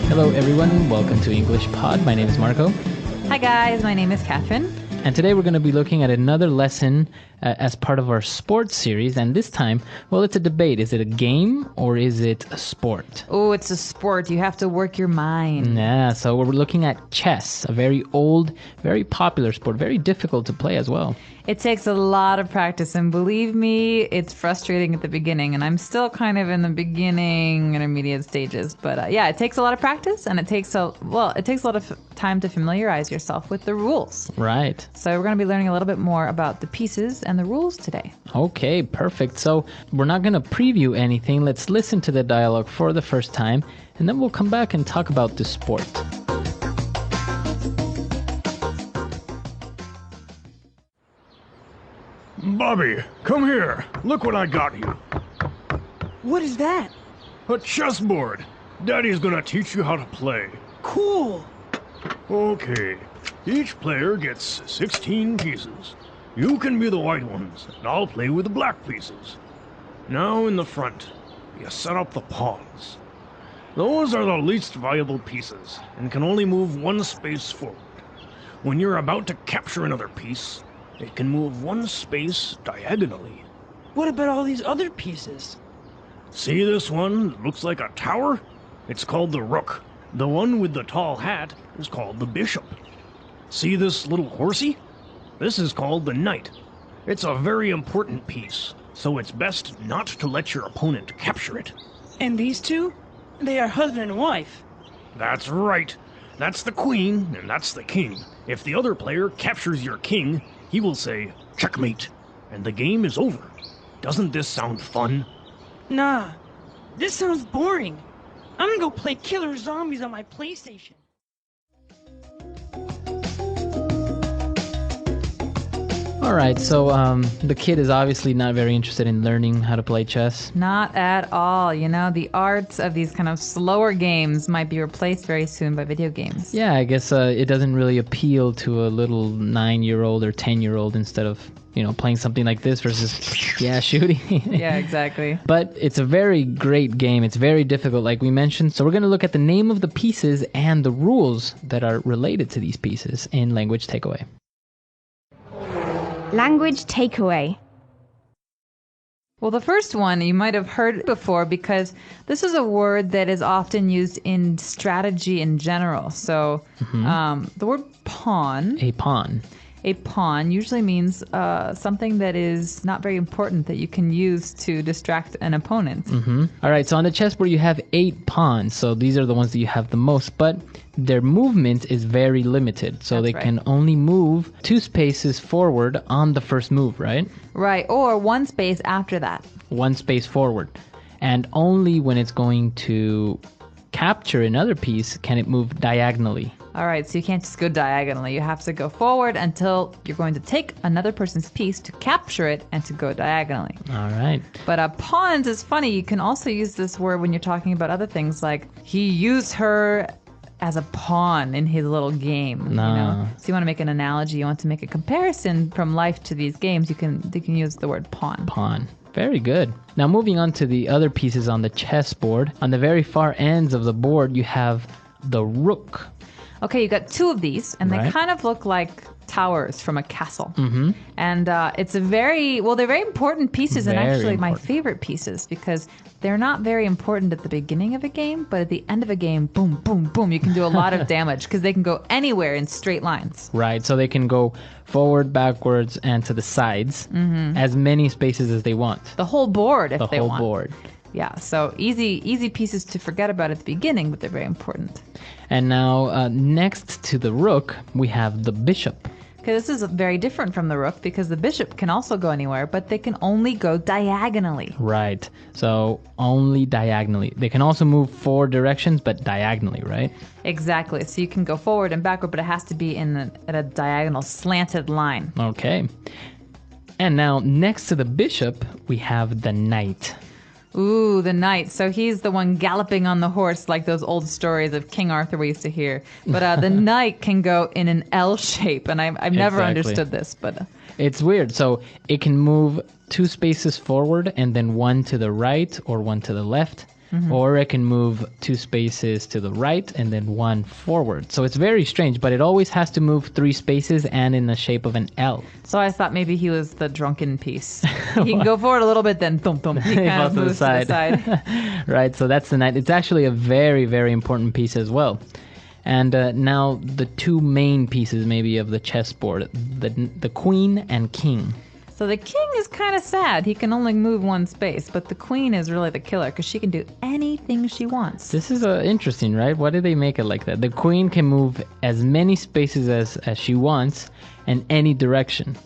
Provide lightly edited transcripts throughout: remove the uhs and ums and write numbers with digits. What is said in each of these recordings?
Hello everyone, welcome to EnglishPod. My name is Marco. Hi guys, my name is Catherine. And today we're going to be looking at another lesson as part of our sports series. And this time, well, it's a debate. Is it a game or is it a sport? Oh, it's a sport. You have to work your mind. Yeah, so we're looking at chess, a very old, very popular sport, very difficult to play as well. It takes a lot of practice, and believe me, it's frustrating at the beginning, and I'm still kind of in the beginning, intermediate stages. But yeah, it takes a lot of practice, and it takes a lot of time to familiarize yourself with the rules. Right. So we're going to be learning a little bit more about the pieces and the rules today. Okay, perfect. So we're not going to preview anything. Let's listen to the dialogue for the first time, and then we'll come back and talk about the sport. Bobby, come here. Look what I got you. What is that? A chessboard. Daddy's gonna teach you how to play. Cool. Okay. Each player gets 16 pieces. You can be the white ones, and I'll play with the black pieces. Now in the front, you set up the pawns. Those are the least valuable pieces, and can only move one space forward. When you're about to capture another piece, it can move one space diagonally. What about all these other pieces? See this one that looks like a tower? It's called the Rook. The one with the tall hat is called the Bishop. See this little horsey? This is called the Knight. It's a very important piece, so it's best not to let your opponent capture it. And these two? They are husband and wife. That's right. That's the queen, and that's the king. If the other player captures your king, he will say, "Checkmate," and the game is over. Doesn't this sound fun? Nah, this sounds boring. I'm gonna go play Killer Zombies on my PlayStation. All right, so the kid is obviously not very interested in learning how to play chess. Not at all. You know, the arts of these kind of slower games might be replaced very soon by video games. Yeah, I guess it doesn't really appeal to a little 9-year-old or 10-year-old instead of, playing something like this versus, shooting. Yeah, exactly. But it's a very great game. It's very difficult, like we mentioned. So we're going to look at the name of the pieces and the rules that are related to these pieces in Language Takeaway. Language takeaway. Well, the first one you might have heard before because this is a word that is often used in strategy in general. So the word pawn. A pawn. A pawn usually means something that is not very important that you can use to distract an opponent. All right, so on the chessboard you have 8 pawns. So these are the ones that you have the most, but their movement is very limited. So they can only move 2 spaces forward on the first move, right? Right, or 1 space after that. 1 space forward. And only when it's going to capture another piece can it move diagonally. All right, so you can't just go diagonally. You have to go forward until you're going to take another person's piece to capture it and to go diagonally. All right. But pawns is funny. You can also use this word when you're talking about other things, like he used her as a pawn in his little game. So you want to make an analogy, you want to make a comparison from life to these games, you can use the word pawn. Pawn. Very good. Now moving on to the other pieces on the chessboard. On the very far ends of the board, you have the rook. Okay, you got 2 of these, and they kind of look like towers from a castle. And they're very important pieces, and actually my favorite pieces, because they're not very important at the beginning of a game, but at the end of a game, boom, boom, boom, you can do a lot of damage because they can go anywhere in straight lines. Right, so they can go forward, backwards, and to the sides, as many spaces as they want. The whole board if they want. The whole board. Yeah, so easy pieces to forget about at the beginning, but they're very important. And now, next to the rook, we have the bishop. Okay, this is very different from the rook because the bishop can also go anywhere, but they can only go diagonally. Right, so only diagonally. They can also move 4 directions, but diagonally, right? Exactly, so you can go forward and backward, but it has to be at a diagonal slanted line. Okay. And now, next to the bishop, we have the knight. Ooh, the knight. So he's the one galloping on the horse like those old stories of King Arthur we used to hear. But the knight can go in an L shape, and I've never understood this. But it's weird. So it can move 2 spaces forward and then 1 to the right or 1 to the left. or it can move 2 spaces to the right and then 1 forward. So it's very strange, but it always has to move 3 spaces and in the shape of an L. So I thought maybe he was the drunken piece. He can go forward a little bit, then thump thump. He kind of moves to the side. Right, so that's the knight. It's actually a very, very important piece as well. And now the 2 main pieces maybe of the chessboard, the queen and king. So the king is kind of sad. He can only move 1 space, but the queen is really the killer because she can do anything she wants. This is interesting, right? Why did they make it like that? The queen can move as many spaces as she wants in any direction.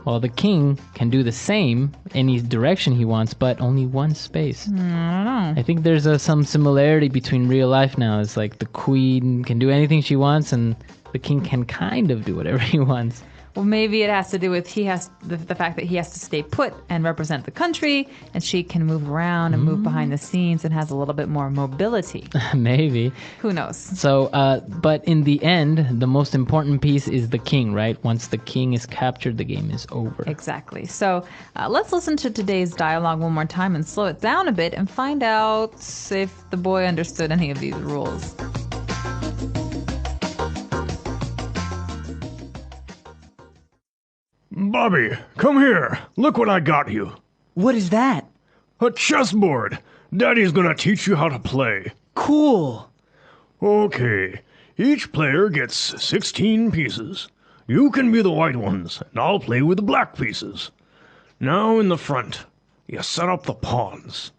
While the king can do the same, any direction he wants, but only 1 space. I don't know. I think there's some similarity between real life now. It's like the queen can do anything she wants and the king can kind of do whatever he wants. Well, maybe it has to do with the fact that he has to stay put and represent the country, and she can move around and move behind the scenes and has a little bit more mobility. Maybe. Who knows? So, but in the end, the most important piece is the king, right? Once the king is captured, the game is over. Exactly. So let's listen to today's dialogue one more time and slow it down a bit and find out if the boy understood any of these rules. Bobby, come here. Look what I got you. What is that? A chessboard. Daddy's gonna teach you how to play. Cool. Okay. Each player gets 16 pieces. You can be the white ones, and I'll play with the black pieces. Now in the front, you set up the pawns.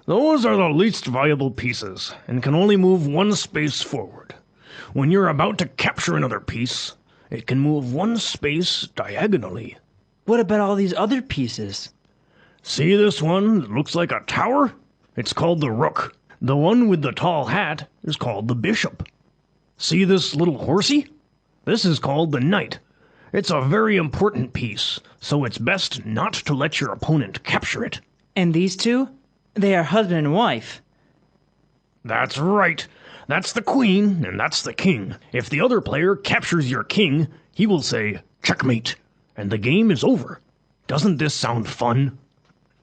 Those are the least valuable pieces, and can only move 1 space forward. When you're about to capture another piece, it can move 1 space diagonally. What about all these other pieces? See this one that looks like a tower? It's called the Rook. The one with the tall hat is called the Bishop. See this little horsey? This is called the Knight. It's a very important piece, so it's best not to let your opponent capture it. And these 2? They are husband and wife. That's right. That's the queen, and that's the king. If the other player captures your king, he will say, checkmate, and the game is over. Doesn't this sound fun?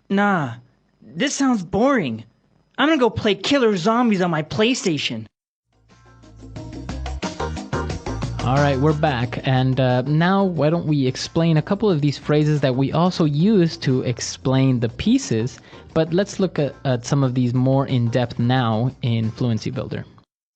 Nah, this sounds boring. I'm gonna go play killer zombies on my PlayStation. All right, we're back. And now why don't we explain a couple of these phrases that we also use to explain the pieces. But let's look at some of these more in depth now in Fluency Builder.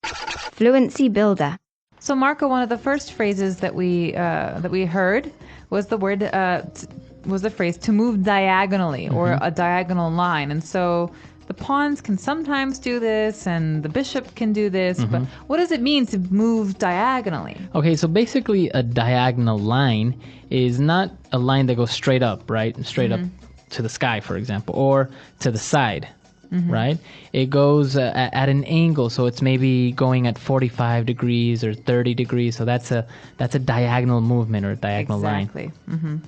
Fluency Builder. So Marco, one of the first phrases that we heard was the phrase to move diagonally or a diagonal line. And so the pawns can sometimes do this and the bishop can do this, but what does it mean to move diagonally? Okay, so basically a diagonal line is not a line that goes straight up, right? Straight up to the sky, for example, or to the side. Right? It goes at an angle, so it's maybe going at 45 degrees or 30 degrees. So that's a diagonal movement or a diagonal line. Exactly.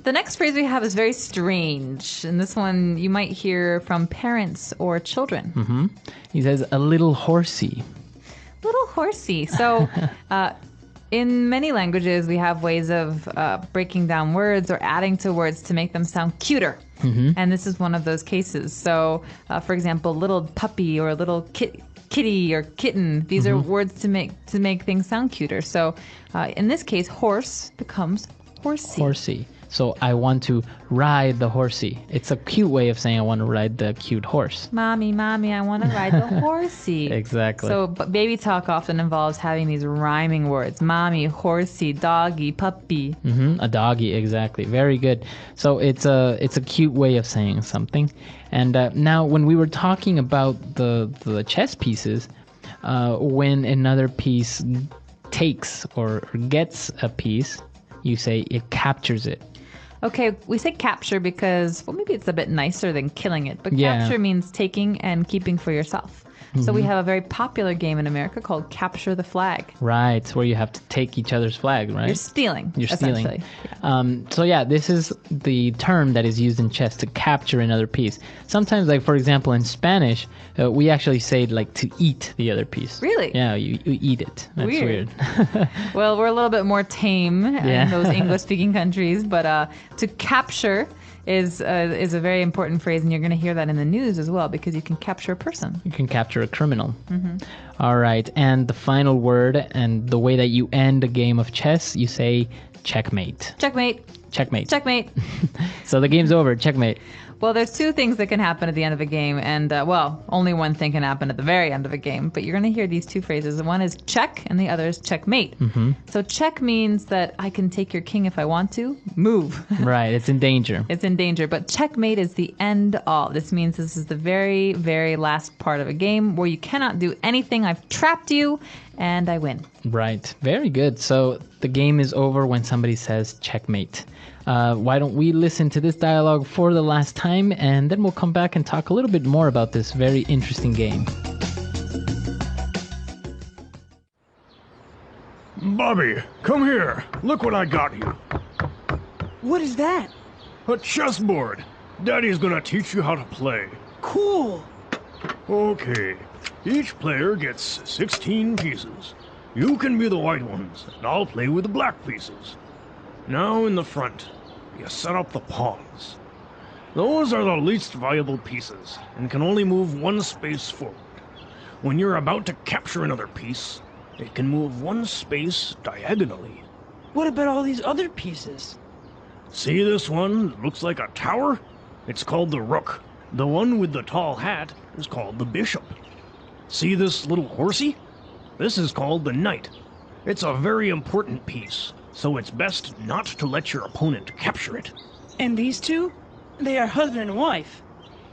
The next phrase we have is very strange, and this one you might hear from parents or children. He says a little horsey. Little horsey. So in many languages, we have ways of breaking down words or adding to words to make them sound cuter. And this is one of those cases. So, for example, little puppy or little kitty or kitten. These are words to make things sound cuter. So, in this case, horse becomes horsey. Horsey. So I want to ride the horsey. It's a cute way of saying I want to ride the cute horse. Mommy, I want to ride the horsey. Exactly. So baby talk often involves having these rhyming words. Mommy, horsey, doggy, puppy. A doggy, exactly. Very good. So it's a cute way of saying something. And now when we were talking about the chess pieces, when another piece takes or gets a piece, you say it captures it. Okay, we say capture because, well, maybe it's a bit nicer than killing it, but capture means taking and keeping for yourself. So we have a very popular game in America called Capture the Flag. Right, where you have to take each other's flag, right? You're stealing. So yeah, this is the term that is used in chess, to capture another piece. Sometimes, like for example, in Spanish, we actually say like to eat the other piece. Really? Yeah, you eat it. That's weird. Well, we're a little bit more tame in those English-speaking countries, but to capture is a very important phrase, and you're going to hear that in the news as well, because you can capture a person. You can capture a criminal. All right, and the final word, and the way that you end a game of chess, you say checkmate. Checkmate. Checkmate. Checkmate. So the game's over. Checkmate. Well, there's two things that can happen at the end of a game, and only one thing can happen at the very end of a game. But you're going to hear these two phrases. One is check, and the other is checkmate. So check means that I can take your king if I want to. Move. Right. It's in danger. It's in danger. But checkmate is the end all. This means this is the very, very last part of a game where you cannot do anything. I've trapped you, and I win. Right. Very good. So the game is over when somebody says checkmate. Why don't we listen to this dialogue for the last time, and then we'll come back and talk a little bit more about this very interesting game. Bobby, come here. Look what I got you. What is that? A chessboard. Daddy's gonna teach you how to play. Cool. Okay. Each player gets 16 pieces. You can be the white ones, and I'll play with the black pieces. Now in the front, you set up the pawns. Those are the least valuable pieces, and can only move one space forward. When you're about to capture another piece, it can move one space diagonally. What about all these other pieces? See this one that looks like a tower? It's called the Rook. The one with the tall hat is called the Bishop. See this little horsey? This is called the Knight. It's a very important piece, so it's best not to let your opponent capture it. And these two? They are husband and wife.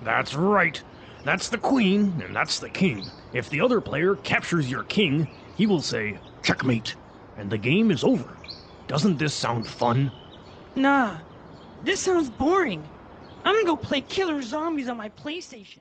That's right. That's the queen, and that's the king. If the other player captures your king, he will say, checkmate, and the game is over. Doesn't this sound fun? Nah, this sounds boring. I'm gonna go play killer zombies on my PlayStation.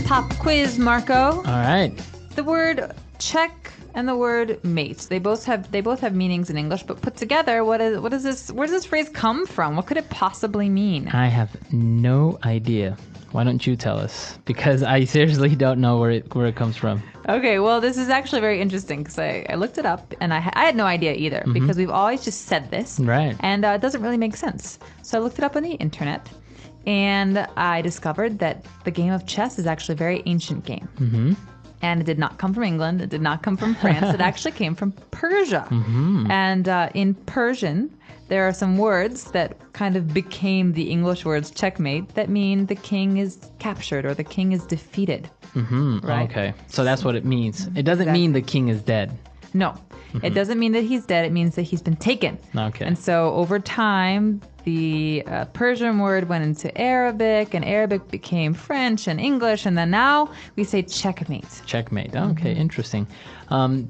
Pop quiz, Marco. All right. The word check and the word mate. They both have meanings in English, but put together, where does this phrase come from? What could it possibly mean? I have no idea. Why don't you tell us? Because I seriously don't know where it comes from. Okay, well, this is actually very interesting because I looked it up, and I had no idea either, because we've always just said this. Right. And it doesn't really make sense. So I looked it up on the internet, and I discovered that the game of chess is actually a very ancient game. And it did not come from England. It did not come from France. It actually came from Persia. And in Persian, there are some words that kind of became the English words checkmate that mean the king is captured or the king is defeated. Right? Okay. So that's what it means. It doesn't mean the king is dead. No. It doesn't mean that he's dead. It means that he's been taken. Okay. And so over time, the Persian word went into Arabic, and Arabic became French and English, and then now we say checkmate. Checkmate. Okay, interesting.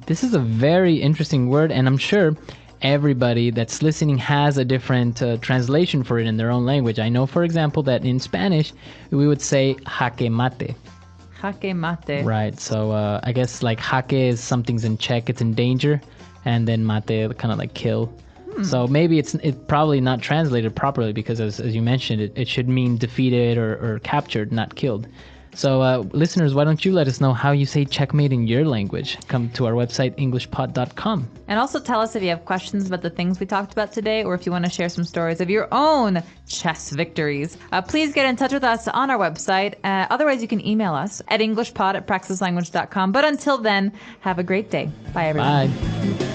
This is a very interesting word, and I'm sure everybody that's listening has a different translation for it in their own language. I know, for example, that in Spanish, we would say jaque mate. Jaque mate. Right. So I guess like jaque is something's in check, it's in danger, and then mate kind of like kill. So maybe it's probably not translated properly because as you mentioned, it should mean defeated or captured, not killed. So listeners, why don't you let us know how you say checkmate in your language? Come to our website, EnglishPod.com. And also tell us if you have questions about the things we talked about today, or if you want to share some stories of your own chess victories. Please get in touch with us on our website. Otherwise, you can email us at EnglishPod@praxislanguage.com. But until then, have a great day. Bye, everyone. Bye.